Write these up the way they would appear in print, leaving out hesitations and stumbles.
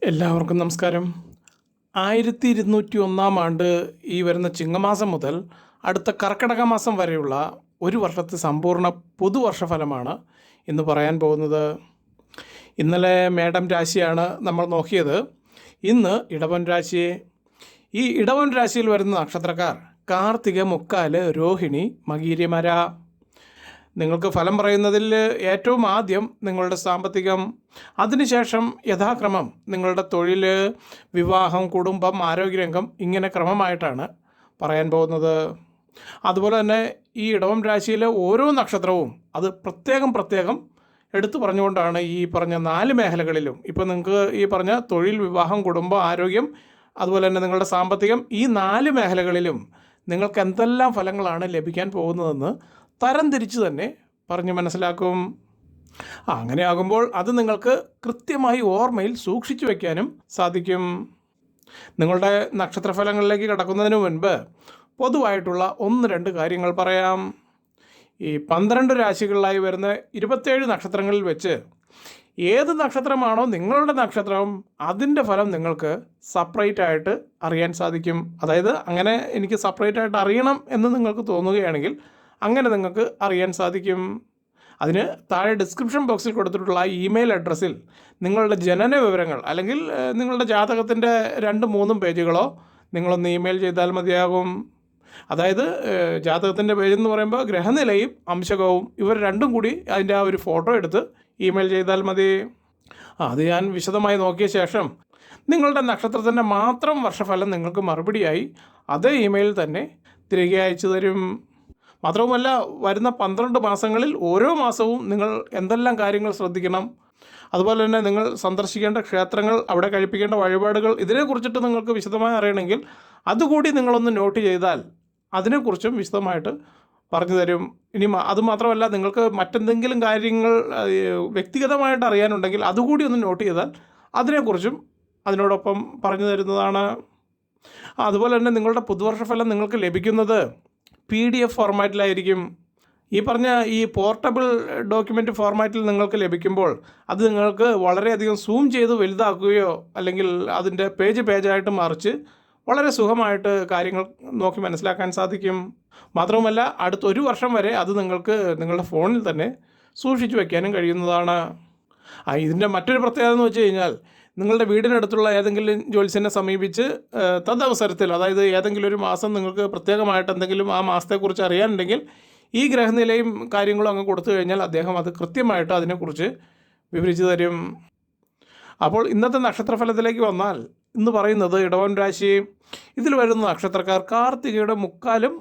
എല്ലാവർക്കും നമസ്കാരം. 1201 ആണ്ട് ഈ വരുന്ന ചിങ്ങമാസം മുതൽ അടുത്ത കർക്കിടക മാസം വരെയുള്ള ഒരു വർഷത്തെ സമ്പൂർണ്ണ പുതുവർഷഫലമാണ് ഇന്ന് പറയാൻ പോകുന്നത്. ഇന്നലെ മേടം രാശിയാണ് നമ്മൾ നോക്കിയത്. ഇന്ന് ഇടവൻ രാശിയെ. ഈ ഇടവൻ രാശിയിൽ വരുന്ന നക്ഷത്രക്കാർ കാർത്തിക, മുക്കാല്, രോഹിണി, മകീരമര. നിങ്ങൾക്ക് ഫലം പറയുന്നതിൽ ഏറ്റവും ആദ്യം നിങ്ങളുടെ സാമ്പത്തികം, അതിനുശേഷം യഥാക്രമം നിങ്ങളുടെ തൊഴിൽ, വിവാഹം, കുടുംബം, ആരോഗ്യരംഗം, ഇങ്ങനെ ക്രമമായിട്ടാണ് പറയാൻ പോകുന്നത്. അതുപോലെ തന്നെ ഈ ഇടവം രാശിയിലെ ഓരോ നക്ഷത്രവും അത് പ്രത്യേകം എടുത്തു പറഞ്ഞുകൊണ്ടാണ് ഈ പറഞ്ഞ 4 മേഖലകളിലും, ഇപ്പോൾ നിങ്ങൾക്ക് ഈ പറഞ്ഞ തൊഴിൽ, വിവാഹം, കുടുംബം, ആരോഗ്യം, അതുപോലെ തന്നെ നിങ്ങളുടെ സാമ്പത്തികം, ഈ 4 മേഖലകളിലും നിങ്ങൾക്ക് എന്തെല്ലാം ഫലങ്ങളാണ് ലഭിക്കാൻ പോകുന്നതെന്ന് തരംതിരിച്ച് തന്നെ പറഞ്ഞ് മനസ്സിലാക്കും. അങ്ങനെയാകുമ്പോൾ അത് നിങ്ങൾക്ക് കൃത്യമായി ഓർമ്മയിൽ സൂക്ഷിച്ചു വയ്ക്കാനും സാധിക്കും. നിങ്ങളുടെ നക്ഷത്രഫലങ്ങളിലേക്ക് കടക്കുന്നതിന് മുൻപ് പൊതുവായിട്ടുള്ള 1-2 കാര്യങ്ങൾ പറയാം. ഈ 12 രാശികളിലായി വരുന്ന 27 നക്ഷത്രങ്ങളിൽ വെച്ച് ഏത് നക്ഷത്രമാണോ നിങ്ങളുടെ നക്ഷത്രം, അതിൻ്റെ ഫലം നിങ്ങൾക്ക് സെപ്പറേറ്റ് ആയിട്ട് അറിയാൻ സാധിക്കും. അതായത് അങ്ങനെ എനിക്ക് സെപ്പറേറ്റ് ആയിട്ട് അറിയണം എന്ന് നിങ്ങൾക്ക് തോന്നുകയാണെങ്കിൽ അങ്ങനെ നിങ്ങൾക്ക് അറിയാൻ സാധിക്കും. അതിന് താഴെ ഡിസ്ക്രിപ്ഷൻ ബോക്സിൽ കൊടുത്തിട്ടുള്ള ഇമെയിൽ അഡ്രസ്സിൽ നിങ്ങളുടെ ജനന വിവരങ്ങൾ അല്ലെങ്കിൽ നിങ്ങളുടെ ജാതകത്തിൻ്റെ 2-3 പേജുകളോ നിങ്ങളൊന്ന് ഇമെയിൽ ചെയ്താൽ മതിയാകും. അതായത് ജാതകത്തിൻ്റെ പേജെന്ന് പറയുമ്പോൾ ഗ്രഹനിലയും അംശകവും ഇവർ രണ്ടും കൂടി അതിൻ്റെ ആ ഒരു ഫോട്ടോ എടുത്ത് ഇമെയിൽ ചെയ്താൽ മതി. അത് ഞാൻ വിശദമായി നോക്കിയ ശേഷം നിങ്ങളുടെ നക്ഷത്രത്തിൻ്റെ മാത്രം വർഷഫലം നിങ്ങൾക്ക് മറുപടിയായി അതേ ഇമെയിൽ തന്നെ തിരികെ അയച്ചു തരും. മാത്രവുമല്ല, വരുന്ന 12 മാസങ്ങളിൽ ഓരോ മാസവും നിങ്ങൾ എന്തെല്ലാം കാര്യങ്ങൾ ശ്രദ്ധിക്കണം, അതുപോലെ തന്നെ നിങ്ങൾ സന്ദർശിക്കേണ്ട ക്ഷേത്രങ്ങൾ, അവിടെ കഴിപ്പിക്കേണ്ട വഴിപാടുകൾ, ഇതിനെക്കുറിച്ചിട്ട് നിങ്ങൾക്ക് വിശദമായി അറിയണമെങ്കിൽ അതുകൂടി നിങ്ങളൊന്ന് നോട്ട് ചെയ്താൽ അതിനെക്കുറിച്ചും വിശദമായിട്ട് പറഞ്ഞു തരും. ഇനി അതുമാത്രമല്ല, നിങ്ങൾക്ക് മറ്റെന്തെങ്കിലും കാര്യങ്ങൾ വ്യക്തിഗതമായിട്ട് അറിയാനുണ്ടെങ്കിൽ അതുകൂടി ഒന്ന് നോട്ട് ചെയ്താൽ അതിനെക്കുറിച്ചും അതിനോടൊപ്പം പറഞ്ഞു തരുന്നതാണ്. അതുപോലെ തന്നെ നിങ്ങളുടെ പുതുവർഷഫലം നിങ്ങൾക്ക് ലഭിക്കുന്നത് PDF ഫോർമാറ്റിലായിരിക്കും. ഈ പറഞ്ഞ ഈ പോർട്ടബിൾ ഡോക്യുമെൻ്റ് ഫോർമാറ്റിൽ നിങ്ങൾക്ക് ലഭിക്കുമ്പോൾ അത് നിങ്ങൾക്ക് വളരെയധികം സൂം ചെയ്ത് വലുതാക്കുകയോ അല്ലെങ്കിൽ അതിൻ്റെ പേജായിട്ട് മറിച്ച് വളരെ സുഖമായിട്ട് കാര്യങ്ങൾ നോക്കി മനസ്സിലാക്കാൻ സാധിക്കും. മാത്രവുമല്ല, അടുത്ത 1 വർഷം വരെ അത് നിങ്ങൾക്ക് നിങ്ങളുടെ ഫോണിൽ തന്നെ സൂക്ഷിച്ചു വയ്ക്കാനും കഴിയുന്നതാണ്. ഇതിൻ്റെ മറ്റൊരു പ്രത്യേകത എന്ന് വെച്ച് കഴിഞ്ഞാൽ, നിങ്ങളുടെ വീടിനടുത്തുള്ള ഏതെങ്കിലും ജ്യോത്സ്യനെ സമീപിച്ച് തദവസരത്തിൽ, അതായത് ഏതെങ്കിലും ഒരു മാസം നിങ്ങൾക്ക് പ്രത്യേകമായിട്ട് എന്തെങ്കിലും ആ മാസത്തെക്കുറിച്ച് അറിയാനുണ്ടെങ്കിൽ ഈ ഗ്രഹനിലയും കാര്യങ്ങളും അങ്ങ് കൊടുത്തു കഴിഞ്ഞാൽ അദ്ദേഹം അത് കൃത്യമായിട്ട് അതിനെക്കുറിച്ച് വിവരിച്ചു തരും. അപ്പോൾ ഇന്നത്തെ നക്ഷത്രഫലത്തിലേക്ക് വന്നാൽ, ഇന്ന് പറയുന്നത് ഇടവൻ രാശി. ഇതിൽ വരുന്ന നക്ഷത്രക്കാർ കാർത്തികയുടെ മുക്കാലും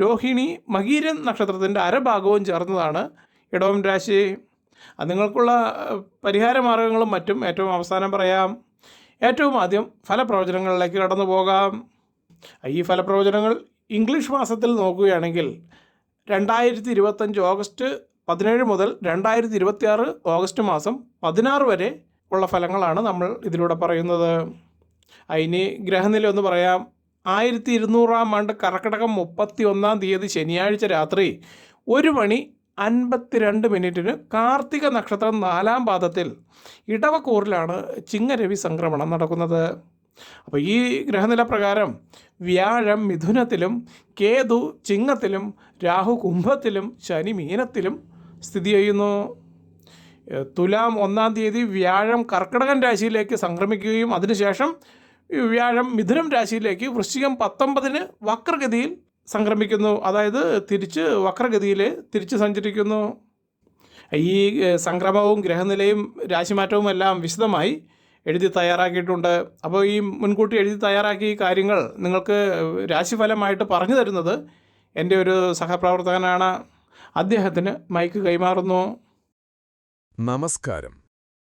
രോഹിണി, മകീരൻ നക്ഷത്രത്തിൻ്റെ അരഭാഗവും ചേർന്നതാണ് ഇടവൻ രാശി. അത് നിങ്ങൾക്കുള്ള പരിഹാര മാർഗങ്ങളും മറ്റും ഏറ്റവും അവസാനം പറയാം. ഏറ്റവും ആദ്യം ഫലപ്രവചനങ്ങളിലേക്ക് കടന്നു പോകാം. ഈ ഫലപ്രവചനങ്ങൾ ഇംഗ്ലീഷ് മാസത്തിൽ നോക്കുകയാണെങ്കിൽ 2025 ഓഗസ്റ്റ് 17 മുതൽ 2026 ഓഗസ്റ്റ് മാസം 16 വരെ ഉള്ള ഫലങ്ങളാണ് നമ്മൾ ഇതിലൂടെ പറയുന്നത്. അതിന് ഗ്രഹനില ഒന്ന് പറയാം. 1200 ആണ്ട് കർക്കിടകം 31 തീയതി ശനിയാഴ്ച രാത്രി 1:52 കാർത്തിക നക്ഷത്രം 4-ാം പാദത്തിൽ ഇടവക്കൂറിലാണ് ചിങ്ങരവി സംക്രമണം നടക്കുന്നത്. അപ്പോൾ ഈ ഗ്രഹനില പ്രകാരം വ്യാഴം മിഥുനത്തിലും, കേതു ചിങ്ങത്തിലും, രാഹു കുംഭത്തിലും, ശനി മീനത്തിലും സ്ഥിതി ചെയ്യുന്നു. തുലാം 1-ാം തീയതി വ്യാഴം കർക്കിടകൻ രാശിയിലേക്ക് സംക്രമിക്കുകയും അതിനുശേഷം വ്യാഴം മിഥുനം രാശിയിലേക്ക് വൃശ്ചികം 19 വക്രഗതിയിൽ സംക്രമിക്കുന്നു. അതായത് വക്രഗതിയിൽ തിരിച്ച് സഞ്ചരിക്കുന്നു. ഈ സംക്രമവും ഗ്രഹനിലയും രാശിമാറ്റവും എല്ലാം വിശദമായി എഴുതി തയ്യാറാക്കിയിട്ടുണ്ട്. അപ്പോൾ ഈ മുൻകൂട്ടി എഴുതി തയ്യാറാക്കിയ കാര്യങ്ങൾ നിങ്ങൾക്ക് രാശിഫലമായിട്ട് പറഞ്ഞു തരുന്നത് എൻ്റെ ഒരു സഹപ്രവർത്തകനാണ്. അദ്ദേഹത്തിന് മൈക്ക് കൈമാറുന്നു. നമസ്കാരം.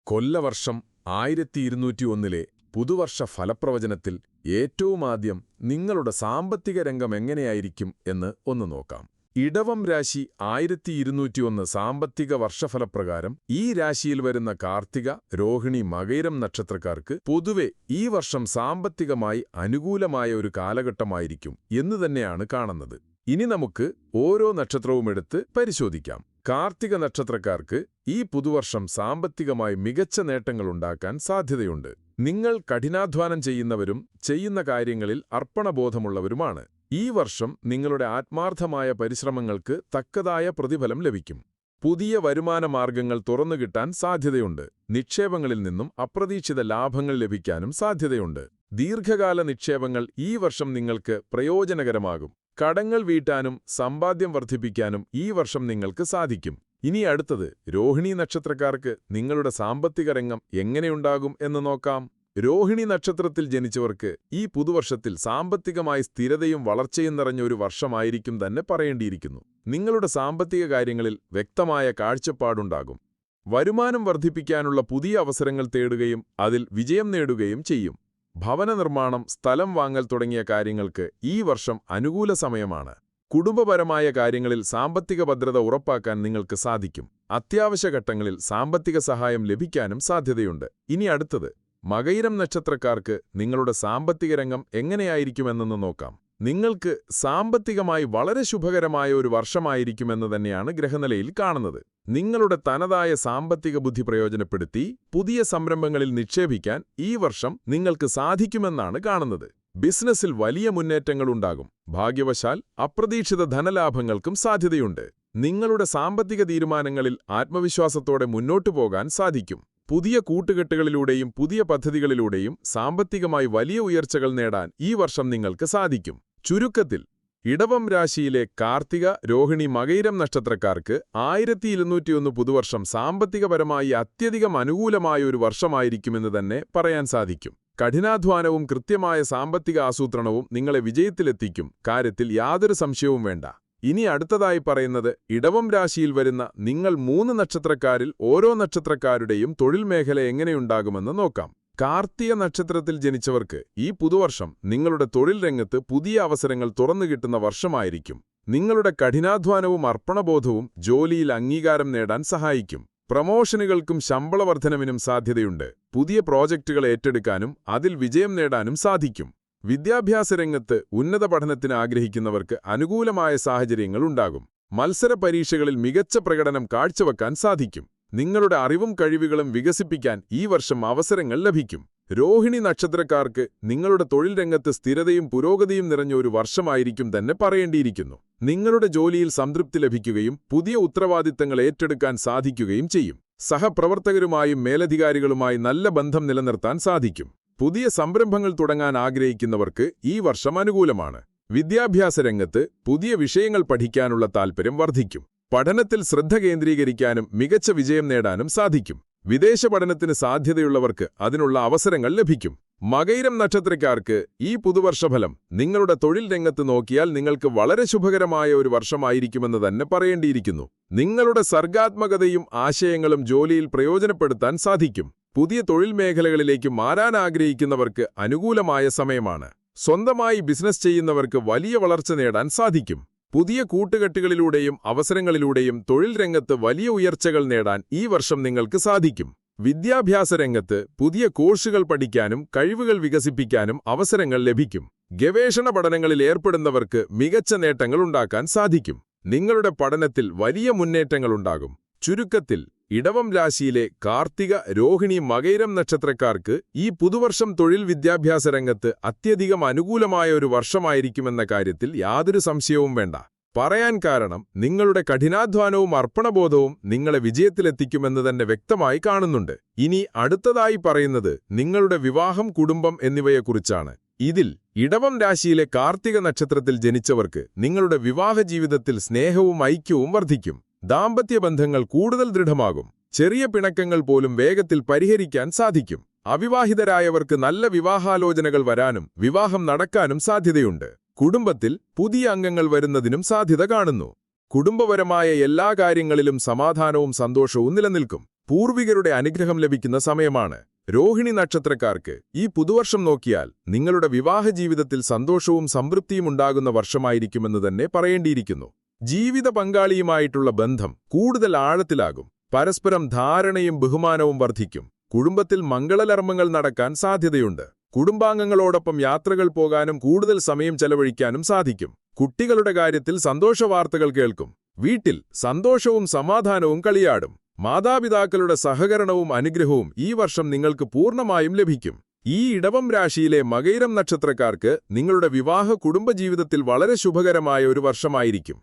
കൊല്ലവർഷം 1201 പുതുവർഷ ഫലപ്രവചനത്തിൽ ഏറ്റവും ആദ്യം നിങ്ങളുടെ സാമ്പത്തിക രംഗം എങ്ങനെയായിരിക്കും എന്ന് ഒന്ന് നോക്കാം. ഇടവം രാശി 1201 സാമ്പത്തിക വർഷഫലപ്രകാരം ഈ രാശിയിൽ വരുന്ന കാർത്തിക, രോഹിണി, മകയിരം നക്ഷത്രക്കാർക്ക് പൊതുവെ ഈ വർഷം സാമ്പത്തികമായി അനുകൂലമായ ഒരു കാലഘട്ടമായിരിക്കും എന്ന് തന്നെയാണ് കാണുന്നത്. ഇനി നമുക്ക് ഓരോ നക്ഷത്രവും എടുത്ത് പരിശോധിക്കാം. കാർത്തിക നക്ഷത്രക്കാർക്ക് ഈ പുതുവർഷം സാമ്പത്തികമായി മികച്ച നേട്ടങ്ങളുണ്ടാക്കാൻ സാധ്യതയുണ്ട്. നിങ്ങൾ കഠിനാധ്വാനം ചെയ്യുന്നവരും ചെയ്യുന്ന കാര്യങ്ങളിൽ അർപ്പണബോധമുള്ളവരുമാണ്. ഈ വർഷം നിങ്ങളുടെ ആത്മാർത്ഥമായ പരിശ്രമങ്ങൾക്ക് തക്കതായ പ്രതിഫലം ലഭിക്കും. പുതിയ വരുമാന മാർഗങ്ങൾ തുറന്നുകിട്ടാൻ സാധ്യതയുണ്ട്. നിക്ഷേപങ്ങളിൽ നിന്നും അപ്രതീക്ഷിത ലാഭങ്ങൾ ലഭിക്കാനും സാധ്യതയുണ്ട്. ദീർഘകാല നിക്ഷേപങ്ങൾ ഈ വർഷം നിങ്ങൾക്ക് പ്രയോജനകരമാകും. കടങ്ങൾ വീട്ടാനും സമ്പാദ്യം വർദ്ധിപ്പിക്കാനും ഈ വർഷം നിങ്ങൾക്ക് സാധിക്കും. ഇനി അടുത്തത് രോഹിണി നക്ഷത്രക്കാർക്ക് നിങ്ങളുടെ സാമ്പത്തിക രംഗം എങ്ങനെയുണ്ടാകും എന്ന് നോക്കാം. രോഹിണി നക്ഷത്രത്തിൽ ജനിച്ചവർക്ക് ഈ പുതുവർഷത്തിൽ സാമ്പത്തികമായി സ്ഥിരതയും വളർച്ചയും നിറഞ്ഞ ഒരു വർഷമായിരിക്കും തന്നെ പറയേണ്ടിയിരിക്കുന്നു. നിങ്ങളുടെ സാമ്പത്തിക കാര്യങ്ങളിൽ വ്യക്തമായ കാഴ്ചപ്പാടുണ്ടാകും. വരുമാനം വർദ്ധിപ്പിക്കാനുള്ള പുതിയ അവസരങ്ങൾ തേടുകയും അതിൽ വിജയം നേടുകയും ചെയ്യും. ഭവന നിർമ്മാണം, സ്ഥലം വാങ്ങൽ തുടങ്ങിയ കാര്യങ്ങൾക്ക് ഈ വർഷം അനുകൂല സമയമാണ്. കുടുംബപരമായ കാര്യങ്ങളിൽ സാമ്പത്തിക ഭദ്രത ഉറപ്പാക്കാൻ നിങ്ങൾക്ക് സാധിക്കും. അത്യാവശ്യ ഘട്ടങ്ങളിൽ സാമ്പത്തിക സഹായം ലഭിക്കാനും സാധ്യതയുണ്ട്. ഇനി അടുത്തത് മകയിരം നക്ഷത്രക്കാർക്ക് നിങ്ങളുടെ സാമ്പത്തിക രംഗം എങ്ങനെയായിരിക്കുമെന്ന് നോക്കാം. നിങ്ങൾക്ക് സാമ്പത്തികമായി വളരെ ശുഭകരമായ ഒരു വർഷമായിരിക്കുമെന്ന് തന്നെയാണ് ഗ്രഹനിലയിൽ കാണുന്നത്. നിങ്ങളുടെ തനതായ സാമ്പത്തിക ബുദ്ധി പ്രയോജനപ്പെടുത്തി പുതിയ സംരംഭങ്ങളിൽ നിക്ഷേപിക്കാൻ ഈ വർഷം നിങ്ങൾക്ക് സാധിക്കുമെന്നാണ് കാണുന്നത്. ബിസിനസ്സിൽ വലിയ മുന്നേറ്റങ്ങളുണ്ടാകും. ഭാഗ്യവശാൽ അപ്രതീക്ഷിത ധനലാഭങ്ങൾക്കും സാധ്യതയുണ്ട്. നിങ്ങളുടെ സാമ്പത്തിക തീരുമാനങ്ങളിൽ ആത്മവിശ്വാസത്തോടെ മുന്നോട്ടു പോകാൻ സാധിക്കും. പുതിയ കൂട്ടുകെട്ടുകളിലൂടെയും പുതിയ പദ്ധതികളിലൂടെയും സാമ്പത്തികമായി വലിയ ഉയർച്ചകൾ നേടാൻ ഈ വർഷം നിങ്ങൾക്ക് സാധിക്കും. ചുരുക്കത്തിൽ ഇടവം രാശിയിലെ കാർത്തിക, രോഹിണി, മകയിരം നക്ഷത്രക്കാർക്ക് 1201 പുതുവർഷം സാമ്പത്തികപരമായി അത്യധികം അനുകൂലമായ ഒരു വർഷമായിരിക്കുമെന്ന് തന്നെ പറയാൻ സാധിക്കും. കഠിനാധ്വാനവും കൃത്യമായ സാമ്പത്തിക ആസൂത്രണവും നിങ്ങളെ വിജയത്തിലെത്തിക്കും. കാര്യത്തിൽ യാതൊരു സംശയവും വേണ്ട. ഇനി അടുത്തതായി പറയുന്നത് ഇടവം രാശിയിൽ വരുന്ന നിങ്ങൾ 3 നക്ഷത്രക്കാരിൽ ഓരോ നക്ഷത്രക്കാരുടെയും തൊഴിൽ മേഖല എങ്ങനെയുണ്ടാകുമെന്ന് നോക്കാം. കാർത്തിക നക്ഷത്രത്തിൽ ജനിച്ചവർക്ക് ഈ പുതുവർഷം നിങ്ങളുടെ തൊഴിൽ രംഗത്ത് പുതിയ അവസരങ്ങൾ തുറന്നുകിട്ടുന്ന വർഷമായിരിക്കും. നിങ്ങളുടെ കഠിനാധ്വാനവും അർപ്പണബോധവും ജോലിയിൽ അംഗീകാരം നേടാൻ സഹായിക്കും. പ്രമോഷനുകൾക്കും ശമ്പള വർധനവിനും സാധ്യതയുണ്ട്. പുതിയ പ്രോജക്റ്റുകൾ ഏറ്റെടുക്കാനും അതിൽ വിജയം നേടാനും സാധിക്കും. വിദ്യാഭ്യാസ രംഗത്ത് ഉന്നത പഠനത്തിന് ആഗ്രഹിക്കുന്നവർക്ക് അനുകൂലമായ സാഹചര്യങ്ങൾ ഉണ്ടാകും. മത്സര പരീക്ഷകളിൽ മികച്ച പ്രകടനം കാഴ്ചവെക്കാൻ സാധിക്കും. നിങ്ങളുടെ അറിവും കഴിവുകളും വികസിപ്പിക്കാൻ ഈ വർഷം അവസരങ്ങൾ ലഭിക്കും. രോഹിണി നക്ഷത്രക്കാർക്ക് നിങ്ങളുടെ തൊഴിൽ രംഗത്ത് സ്ഥിരതയും പുരോഗതിയും നിറഞ്ഞ ഒരു വർഷമായിരിക്കും തന്നെ പറയേണ്ടിയിരിക്കുന്നു. നിങ്ങളുടെ ജോലിയിൽ സംതൃപ്തി ലഭിക്കുകയും പുതിയ ഉത്തരവാദിത്തങ്ങൾ ഏറ്റെടുക്കാൻ സാധിക്കുകയും ചെയ്യും. സഹപ്രവർത്തകരുമായും മേലധികാരികളുമായി നല്ല ബന്ധം നിലനിർത്താൻ സാധിക്കും. പുതിയ സംരംഭങ്ങൾ തുടങ്ങാൻ ആഗ്രഹിക്കുന്നവർക്ക് ഈ വർഷം അനുകൂലമാണ്. വിദ്യാഭ്യാസ രംഗത്ത് പുതിയ വിഷയങ്ങൾ പഠിക്കാനുള്ള താൽപ്പര്യം വർദ്ധിക്കും. പഠനത്തിൽ ശ്രദ്ധ കേന്ദ്രീകരിക്കാനും മികച്ച വിജയം നേടാനും സാധിക്കും. വിദേശ പഠനത്തിന് സാധ്യതയുള്ളവർക്ക് അതിനുള്ള അവസരങ്ങൾ ലഭിക്കും. മകയിരം നക്ഷത്രക്കാർക്ക് ഈ പുതുവർഷഫലം നിങ്ങളുടെ തൊഴിൽ രംഗത്ത് നോക്കിയാൽ നിങ്ങൾക്ക് വളരെ ശുഭകരമായ ഒരു വർഷമായിരിക്കുമെന്ന് തന്നെ പറയേണ്ടിയിരിക്കുന്നു. നിങ്ങളുടെ സർഗാത്മകതയും ആശയങ്ങളും ജോലിയിൽ പ്രയോജനപ്പെടുത്താൻ സാധിക്കും. പുതിയ തൊഴിൽ മേഖലകളിലേക്ക് മാറാൻ ആഗ്രഹിക്കുന്നവർക്ക് അനുകൂലമായ സമയമാണ്. സ്വന്തമായി ബിസിനസ് ചെയ്യുന്നവർക്ക് വലിയ വളർച്ച നേടാൻ സാധിക്കും. പുതിയ കൂട്ടുകെട്ടുകളിലൂടെയും അവസരങ്ങളിലൂടെയും തൊഴിൽ രംഗത്ത് വലിയ ഉയർച്ചകൾ നേടാൻ ഈ വർഷം നിങ്ങൾക്ക് സാധിക്കും. വിദ്യാഭ്യാസ രംഗത്ത് പുതിയ കോഴ്സുകൾ പഠിക്കാനും കഴിവുകൾ വികസിപ്പിക്കാനും അവസരങ്ങൾ ലഭിക്കും. ഗവേഷണ പഠനങ്ങളിൽ ഏർപ്പെടുന്നവർക്ക് മികച്ച നേട്ടങ്ങൾ ഉണ്ടാക്കാൻ സാധിക്കും. നിങ്ങളുടെ പഠനത്തിൽ വലിയ മുന്നേറ്റങ്ങളുണ്ടാകും. ചുരുക്കത്തിൽ ഇടവം രാശിയിലെ കാർത്തിക, രോഹിണി, മകയിരം നക്ഷത്രക്കാർക്ക് ഈ പുതുവർഷം തൊഴിൽ വിദ്യാഭ്യാസ രംഗത്ത് അത്യധികം അനുകൂലമായ ഒരു വർഷമായിരിക്കുമെന്ന കാര്യത്തിൽ യാതൊരു സംശയവും വേണ്ട. പറയാൻ കാരണം നിങ്ങളുടെ കഠിനാധ്വാനവും അർപ്പണബോധവും നിങ്ങളെ വിജയത്തിലെത്തിക്കുമെന്ന് തന്നെ വ്യക്തമായി കാണുന്നുണ്ട്. ഇനി അടുത്തതായി പറയുന്നത് നിങ്ങളുടെ വിവാഹം, കുടുംബം എന്നിവയെക്കുറിച്ചാണ്. ഇതിൽ ഇടവം രാശിയിലെ കാർത്തിക നക്ഷത്രത്തിൽ ജനിച്ചവർക്ക് നിങ്ങളുടെ വിവാഹ ജീവിതത്തിൽ സ്നേഹവും ഐക്യവും വർദ്ധിക്കും. ദാമ്പത്യബന്ധങ്ങൾ കൂടുതൽ ദൃഢമാകും. ചെറിയ പിണക്കങ്ങൾ പോലും വേഗത്തിൽ പരിഹരിക്കാൻ സാധിക്കും. അവിവാഹിതരായവർക്ക് നല്ല വിവാഹാലോചനകൾ വരാനും വിവാഹം നടക്കാനും സാധ്യതയുണ്ട്. കുടുംബത്തിൽ പുതിയ അംഗങ്ങൾ വരുന്നതിനും സാധ്യത കാണുന്നു. കുടുംബപരമായ എല്ലാ കാര്യങ്ങളിലും സമാധാനവും സന്തോഷവും നിലനിൽക്കും. പൂർവികരുടെ അനുഗ്രഹം ലഭിക്കുന്ന സമയമാണ്. രോഹിണി നക്ഷത്രക്കാർക്ക് ഈ പുതുവർഷം നോക്കിയാൽ നിങ്ങളുടെ വിവാഹ ജീവിതത്തിൽ സന്തോഷവും സംതൃപ്തിയും ഉണ്ടാകുന്ന വർഷമായിരിക്കുമെന്ന് തന്നെ പറയേണ്ടിയിരിക്കുന്നു. ജീവിത പങ്കാളിയുമായിട്ടുള്ള ബന്ധം കൂടുതൽ ആഴത്തിലാകും. പരസ്പരം ധാരണയും ബഹുമാനവും വർദ്ധിക്കും. കുടുംബത്തിൽ മംഗളകർമ്മങ്ങൾ നടക്കാൻ സാധ്യതയുണ്ട്. കുടുംബാംഗങ്ങളോടൊപ്പം യാത്രകൾ പോകാനും കൂടുതൽ സമയം ചെലവഴിക്കാനും സാധിക്കും. കുട്ടികളുടെ കാര്യത്തിൽ സന്തോഷവാർത്തകൾ കേൾക്കും. വീട്ടിൽ സന്തോഷവും സമാധാനവും കളിയാടും. മാതാപിതാക്കളുടെ സഹകരണവും അനുഗ്രഹവും ഈ വർഷം നിങ്ങൾക്ക് പൂർണ്ണമായും ലഭിക്കും. ഈ ഇടവം രാശിയിലെ മകയിരം നക്ഷത്രക്കാർക്ക് നിങ്ങളുടെ വിവാഹ കുടുംബജീവിതത്തിൽ വളരെ ശുഭകരമായ ഒരു വർഷമായിരിക്കും.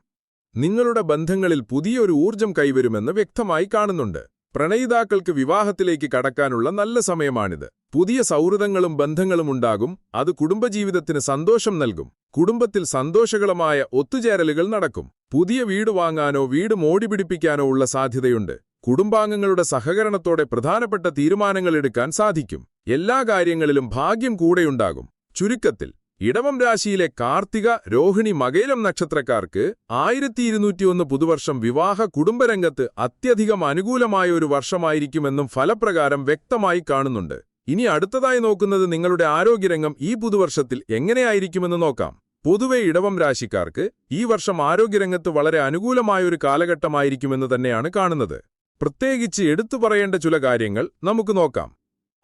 നിങ്ങളുടെ ബന്ധങ്ങളിൽ പുതിയൊരു ഊർജം കൈവരുമെന്ന് വ്യക്തമായി കാണുന്നുണ്ട്. പ്രണയിതാക്കൾക്ക് വിവാഹത്തിലേക്ക് കടക്കാനുള്ള നല്ല സമയമാണിത്. പുതിയ സൗഹൃദങ്ങളും ബന്ധങ്ങളും ഉണ്ടാകും. അത് കുടുംബജീവിതത്തിന് സന്തോഷം നൽകും. കുടുംബത്തിൽ സന്തോഷകരമായ ഒത്തുചേരലുകൾ നടക്കും. പുതിയ വീട് വാങ്ങാനോ വീട് മോടിപിടിപ്പിക്കാനോ ഉള്ള സാധ്യതയുണ്ട്. കുടുംബാംഗങ്ങളുടെ സഹകരണത്തോടെ പ്രധാനപ്പെട്ട തീരുമാനങ്ങൾ എടുക്കാൻ സാധിക്കും. എല്ലാ കാര്യങ്ങളിലും ഭാഗ്യം കൂടെയുണ്ടാകും. ചുരുക്കത്തിൽ ഇടവം രാശിയിലെ കാർത്തിക, രോഹിണി, മകയിരം നക്ഷത്രക്കാർക്ക് 1201 പുതുവർഷം വിവാഹ കുടുംബരംഗത്ത് അത്യധികം അനുകൂലമായ ഒരു വർഷമായിരിക്കുമെന്നും ഫലപ്രകാരം വ്യക്തമായി കാണുന്നുണ്ട്. ഇനി അടുത്തതായി നോക്കുന്നത് നിങ്ങളുടെ ആരോഗ്യരംഗം ഈ പുതുവർഷത്തിൽ എങ്ങനെയായിരിക്കുമെന്ന് നോക്കാം. പൊതുവെ ഇടവം രാശിക്കാർക്ക് ഈ വർഷം ആരോഗ്യരംഗത്ത് വളരെ അനുകൂലമായൊരു കാലഘട്ടമായിരിക്കുമെന്ന് തന്നെയാണ് കാണുന്നത്. പ്രത്യേകിച്ച് എടുത്തു പറയേണ്ട ചില കാര്യങ്ങൾ നമുക്ക് നോക്കാം.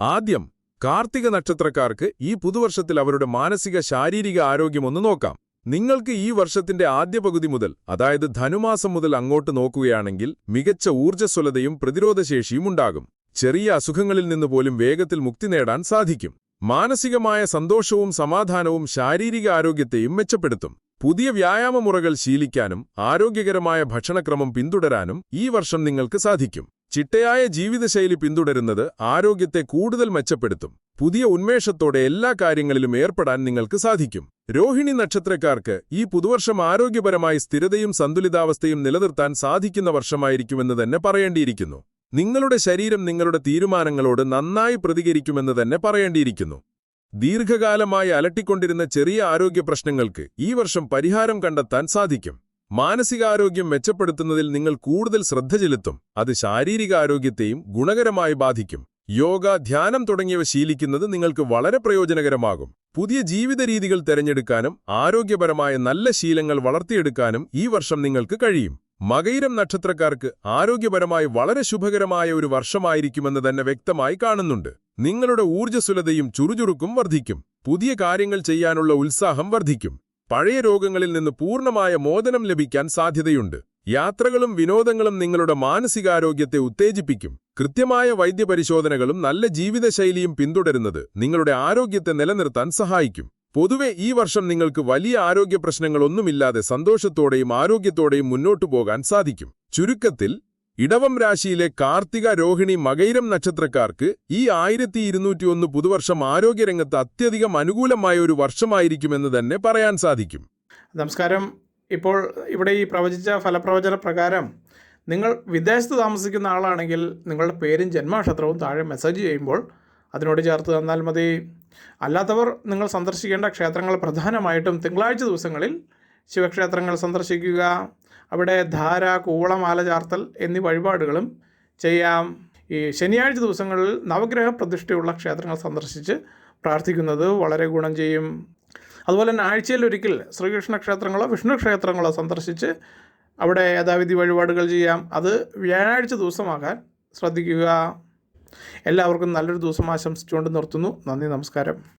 ആദ്യം, കാർത്തിക നക്ഷത്രക്കാർക്ക് ഈ പുതുവർഷത്തിൽ അവരുടെ മാനസിക ശാരീരിക ആരോഗ്യമൊന്ന് നോക്കാം. നിങ്ങൾക്ക് ഈ വർഷത്തിന്റെ ആദ്യ പകുതി മുതൽ, അതായത് ധനുമാസം മുതൽ അങ്ങോട്ട് നോക്കുകയാണെങ്കിൽ മികച്ച ഊർജ്ജസ്വലതയും പ്രതിരോധശേഷിയും ഉണ്ടാകും. ചെറിയ അസുഖങ്ങളിൽ നിന്ന് പോലും വേഗത്തിൽ മുക്തി നേടാൻ സാധിക്കും. മാനസികമായ സന്തോഷവും സമാധാനവും ശാരീരിക ആരോഗ്യത്തെയും മെച്ചപ്പെടുത്തും. പുതിയ വ്യായാമമുറകൾ ശീലിക്കാനും ആരോഗ്യകരമായ ഭക്ഷണക്രമം പിന്തുടരാനും ഈ വർഷം നിങ്ങൾക്ക് സാധിക്കും. ചിട്ടയായ ജീവിതശൈലി പിന്തുടരുന്നത് ആരോഗ്യത്തെ കൂടുതൽ മെച്ചപ്പെടുത്തും. പുതിയ ഉന്മേഷത്തോടെ എല്ലാ കാര്യങ്ങളിലും ഏർപ്പെടാൻ നിങ്ങൾക്ക് സാധിക്കും. രോഹിണി നക്ഷത്രക്കാർക്ക് ഈ പുതുവർഷം ആരോഗ്യപരമായി സ്ഥിരതയും സന്തുലിതാവസ്ഥയും നിലനിർത്താൻ സാധിക്കുന്ന വർഷമായിരിക്കുമെന്ന് തന്നെ പറയേണ്ടിയിരിക്കുന്നു. നിങ്ങളുടെ ശരീരം നിങ്ങളുടെ തീരുമാനങ്ങളോട് നന്നായി പ്രതികരിക്കുമെന്ന് തന്നെ പറയേണ്ടിയിരിക്കുന്നു. ദീർഘകാലമായി അലട്ടിക്കൊണ്ടിരുന്ന ചെറിയ ആരോഗ്യ പ്രശ്നങ്ങൾക്ക് ഈ വർഷം പരിഹാരം കണ്ടെത്താൻ സാധിക്കും. മാനസികാരോഗ്യം മെച്ചപ്പെടുത്തുന്നതിൽ നിങ്ങൾ കൂടുതൽ ശ്രദ്ധ ചെലുത്തും. അത് ശാരീരികാരോഗ്യത്തെയും ഗുണകരമായി ബാധിക്കും. യോഗ, ധ്യാനം തുടങ്ങിയവ ശീലിക്കുന്നത് നിങ്ങൾക്ക് വളരെ പ്രയോജനകരമാകും. പുതിയ ജീവിത രീതികൾ തിരഞ്ഞെടുക്കാനും ആരോഗ്യപരമായ നല്ല ശീലങ്ങൾ വളർത്തിയെടുക്കാനും ഈ വർഷം നിങ്ങൾക്ക് കഴിയും. മകയിരം നക്ഷത്രക്കാർക്ക് ആരോഗ്യപരമായി വളരെ ശുഭകരമായ ഒരു വർഷമായിരിക്കുമെന്ന് തന്നെ വ്യക്തമായി കാണുന്നുണ്ട്. നിങ്ങളുടെ ഊർജ്ജസ്വലതയും ചുറുചുറുക്കും വർദ്ധിക്കും. പുതിയ കാര്യങ്ങൾ ചെയ്യാനുള്ള ഉത്സാഹം വർദ്ധിക്കും. പഴയ രോഗങ്ങളിൽ നിന്ന് പൂർണ്ണമായ മോചനം ലഭിക്കാൻ സാധ്യതയുണ്ട്. യാത്രകളും വിനോദങ്ങളും നിങ്ങളുടെ മാനസികാരോഗ്യത്തെ ഉത്തേജിപ്പിക്കും. കൃത്യമായ വൈദ്യപരിശോധനകളും നല്ല ജീവിതശൈലിയും പിന്തുടരുന്നത് നിങ്ങളുടെ ആരോഗ്യത്തെ നിലനിർത്താൻ സഹായിക്കും. പൊതുവെ ഈ വർഷം നിങ്ങൾക്ക് വലിയ ആരോഗ്യ പ്രശ്നങ്ങളൊന്നുമില്ലാതെ സന്തോഷത്തോടെയും ആരോഗ്യത്തോടെയും മുന്നോട്ടു പോകാൻ സാധിക്കും. ചുരുക്കത്തിൽ ഇടവം രാശിയിലെ കാർത്തിക, രോഹിണി, മകയിരം നക്ഷത്രക്കാർക്ക് ഈ 1201 പുതുവർഷം ആരോഗ്യരംഗത്ത് അത്യധികം അനുകൂലമായ ഒരു വർഷമായിരിക്കുമെന്ന് തന്നെ പറയാൻ സാധിക്കും. നമസ്കാരം. ഇപ്പോൾ ഇവിടെ ഈ പ്രവചിച്ച ഫലപ്രവചന പ്രകാരം നിങ്ങൾ വിദേശത്ത് താമസിക്കുന്ന ആളാണെങ്കിൽ നിങ്ങളുടെ പേരും ജന്മനക്ഷത്രവും താഴെ മെസ്സേജ് ചെയ്യുമ്പോൾ അതിനോട് ചേർത്ത് തന്നാൽ മതി. അല്ലാത്തവർ നിങ്ങൾ സന്ദർശിക്കേണ്ട ക്ഷേത്രങ്ങൾ പ്രധാനമായിട്ടും തിങ്കളാഴ്ച ദിവസങ്ങളിൽ ശിവക്ഷേത്രങ്ങൾ സന്ദർശിക്കുക. അവിടെ ധാര, കൂവളമാല ചാർത്തൽ എന്നീ വഴിപാടുകളും ചെയ്യാം. ഈ ശനിയാഴ്ച ദിവസങ്ങളിൽ നവഗ്രഹ പ്രതിഷ്ഠയുള്ള ക്ഷേത്രങ്ങൾ സന്ദർശിച്ച് പ്രാർത്ഥിക്കുന്നത് വളരെ ഗുണം ചെയ്യും. അതുപോലെ തന്നെ ആഴ്ചയിലൊരിക്കൽ ശ്രീകൃഷ്ണ ക്ഷേത്രങ്ങളോ വിഷ്ണു ക്ഷേത്രങ്ങളോ സന്ദർശിച്ച് അവിടെ യഥാവിധി വഴിപാടുകൾ ചെയ്യാം. അത് വ്യാഴാഴ്ച ദിവസമാകാൻ ശ്രദ്ധിക്കുക. എല്ലാവർക്കും നല്ലൊരു ദിവസം ആശംസിച്ചുകൊണ്ട് നിർത്തുന്നു. നന്ദി, നമസ്കാരം.